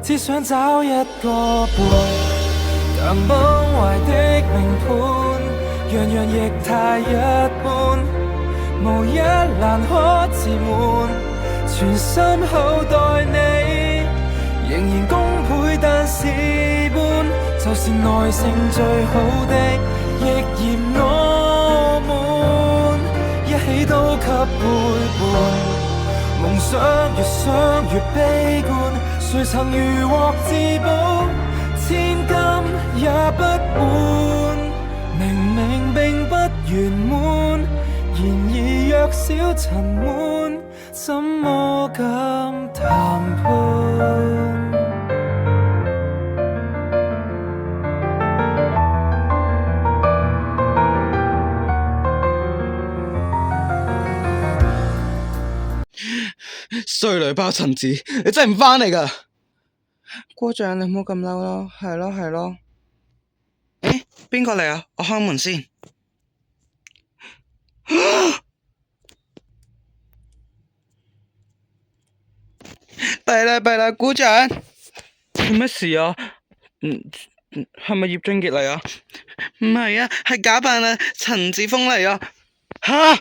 只想找一個伴，強崩壞的命盤，樣樣亦太一般，無一欄可自滿，全心厚待你，仍然功倍但事半，就是耐性最好的，亦嫌我悶，一起都給背叛。夢想越想越悲觀，誰曾如獲至寶，千金也不換。明明並不圓滿，然而若小塵滿，怎麼敢談判？衰女包陳子，你真係唔返嚟㗎？姑丈，你唔好咁嬲咯，係咯係咯。誒，邊個嚟啊？我開門先。弊啦弊啦，姑丈，做咩事啊？係咪葉俊傑嚟啊？唔係啊，係假扮啊陳子峰嚟啊！吓，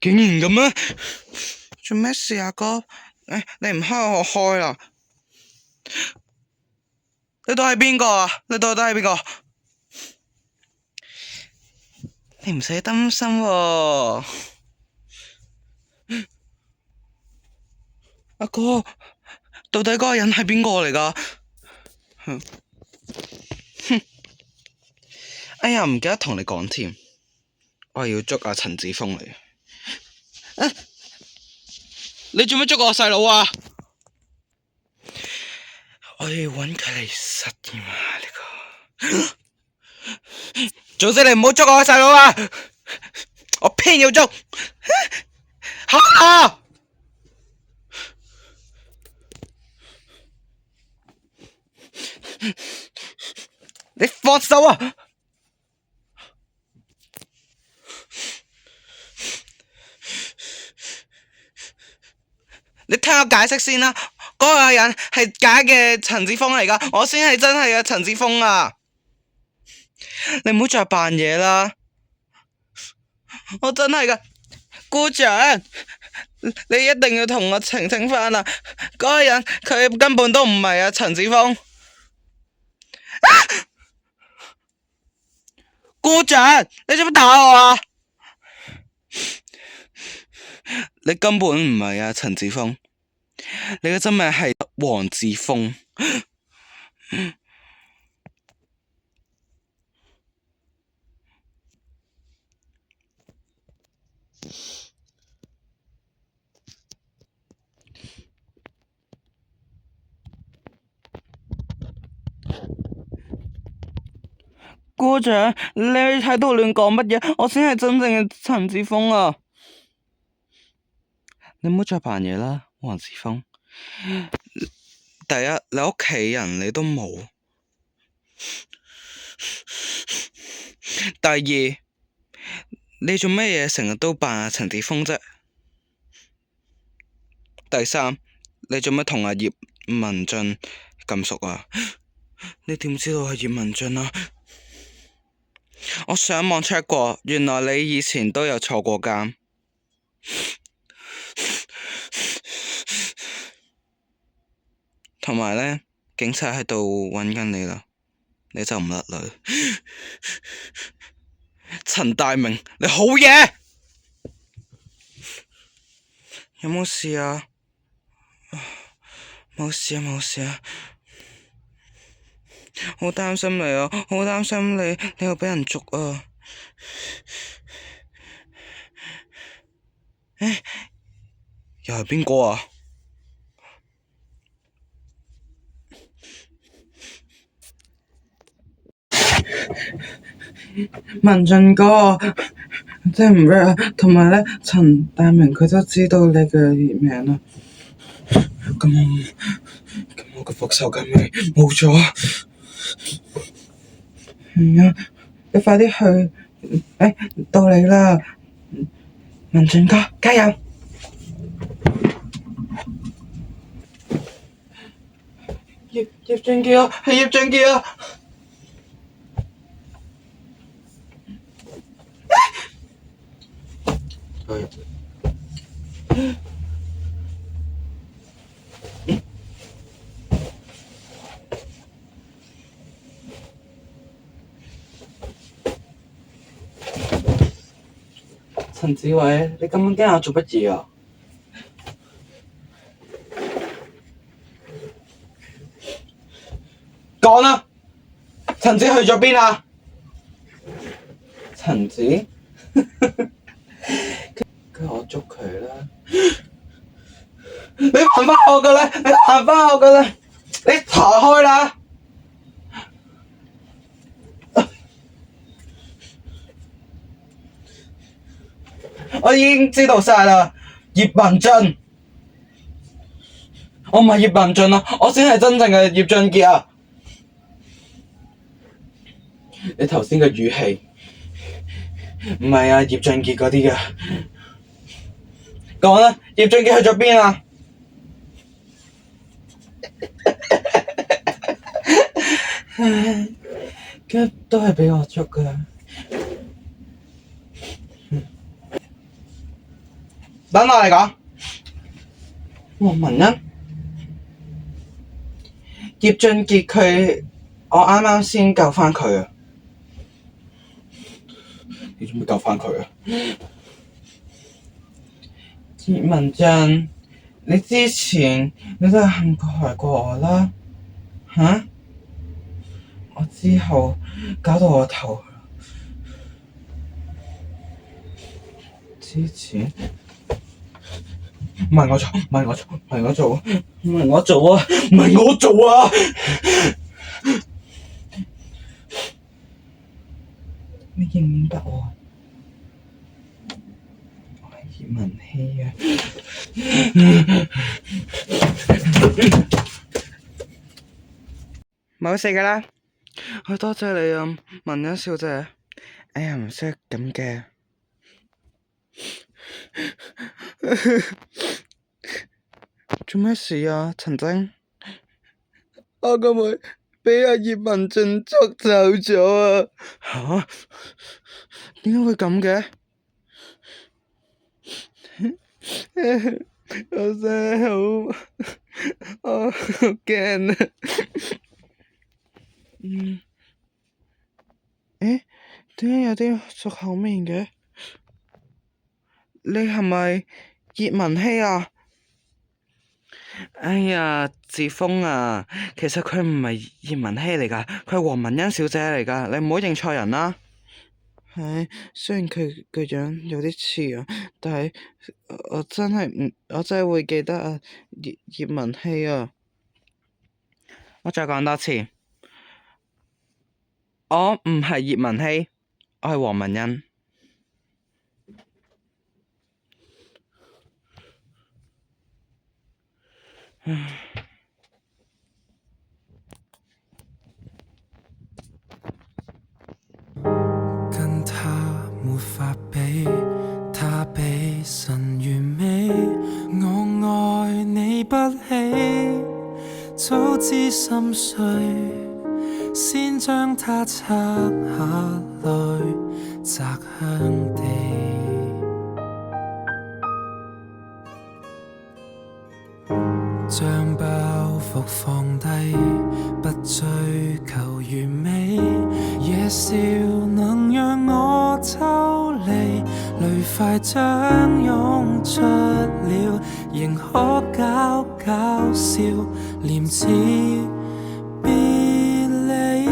竟然咁啊！做咩事啊哥？你唔開我開啦！你到底係邊個啊？你到底係邊個？你唔使擔心喎，阿哥，到底嗰個人係邊個嚟㗎？哼，哎呀，唔記得同你講添，我係要捉阿陳子峰嚟。你做咩捉我細佬啊？我要搵佢嚟實驗啊！呢個，總之你唔好捉我細佬啊！我偏要捉，吓！你放手啊！你聽我解釋先啦，嗰個人係假嘅陳子峰嚟㗎，我先係真係嘅陳子峰啊！你唔好再扮嘢啦，我真係㗎，姑丈，你一定要同我澄清返啊！嗰個人佢根本都唔係啊陳子峰，姑丈，你做乜打我啊？你根本唔係啊陳子峰，你嘅真名係黃志峰。姑丈，你喺度亂講乜嘢？我先係真正嘅陳子峰啊！你唔好再扮嘢啦，黃子峰。第一，你屋企人你都冇；第二，你做咩嘢成日都扮阿陳子峰啫？第三，你做咩同阿葉文俊咁熟啊？你點知道係葉文俊啊？我上網 check 過，原來你以前都有坐過監。同埋呢，警察喺度揾緊你啦，你就唔甩啦。陳大明，你好嘢！有冇事啊？冇事啊，冇事啊。好擔心你啊，好擔心你又俾人捉啊！又係邊個啊？文俊哥，真係唔 work 啊！同埋呢，陳大明佢都知道你嘅名啦。咁我嘅復仇緊咪冇咗？係啊，你快啲去！到你啦，文俊哥，加油！葉俊傑啊，係葉俊傑啊！陳子偉，你咁驚我做乜嘢啊？講啦，陳子去咗邊啊？陳子，跟我捉佢啦！你還返我㗎啦！你還返我㗎啦！你逃開啦！我已經知道晒啦，葉文俊，我唔係葉文俊啊，我先係真正嘅葉俊傑啊！你頭先嘅語氣唔係啊葉俊傑嗰啲嘅，講啦，葉俊傑去咗邊啊？唉，都係畀我捉㗎。等我嚟講，黃文欣、葉俊傑佢，我啱啱先救返佢啊！你做咩救返佢啊？葉文俊，你之前你都係陷害過我啦，嚇！我之後搞到我頭，之前。唔係我做，唔係我做，唔係我做，唔係我做啊！唔係我做啊！你認唔認得我？我係葉文希啊！冇事㗎啦，我多謝你啊，文欣小姐。哎呀，唔識咁嘅。做咩事啊，陳晶？我個妹畀阿葉文俊捉走咗啊！吓？點解會咁嘅？我真係我好驚啊！點解有啲熟口面嘅？你係咪葉文希啊？哎呀，志峰啊，其實佢唔係葉文希嚟㗎，佢係黃文欣小姐嚟㗎，你唔好認錯人啦。係，雖然佢個樣有啲似啊，但係我真係會記得啊，葉文希啊。我再講多次，我唔係葉文希，我係黃文欣。跟他沒法比，他比神完美。我愛你不起，早知心碎，先將它拆下來，擲向地。將包袱放低，不追求完美，野笑能讓我抽離，淚快將湧出了，仍可搞搞笑，廉恥別離，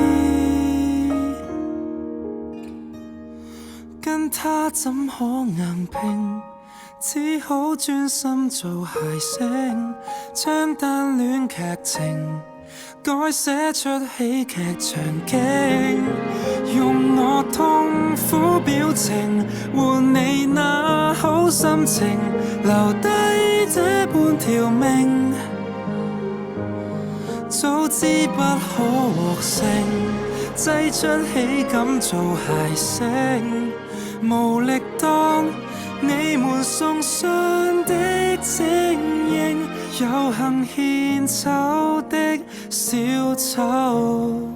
跟他怎可硬拼？只好專心做諧星，將單戀劇情改寫出喜劇場景，用我痛苦表情換你那好心情，留低這半條命，早知不可獲勝，擠出喜感做諧星，無力當你們送上的精英，有幸獻醜的小丑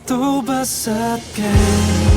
都不失敬。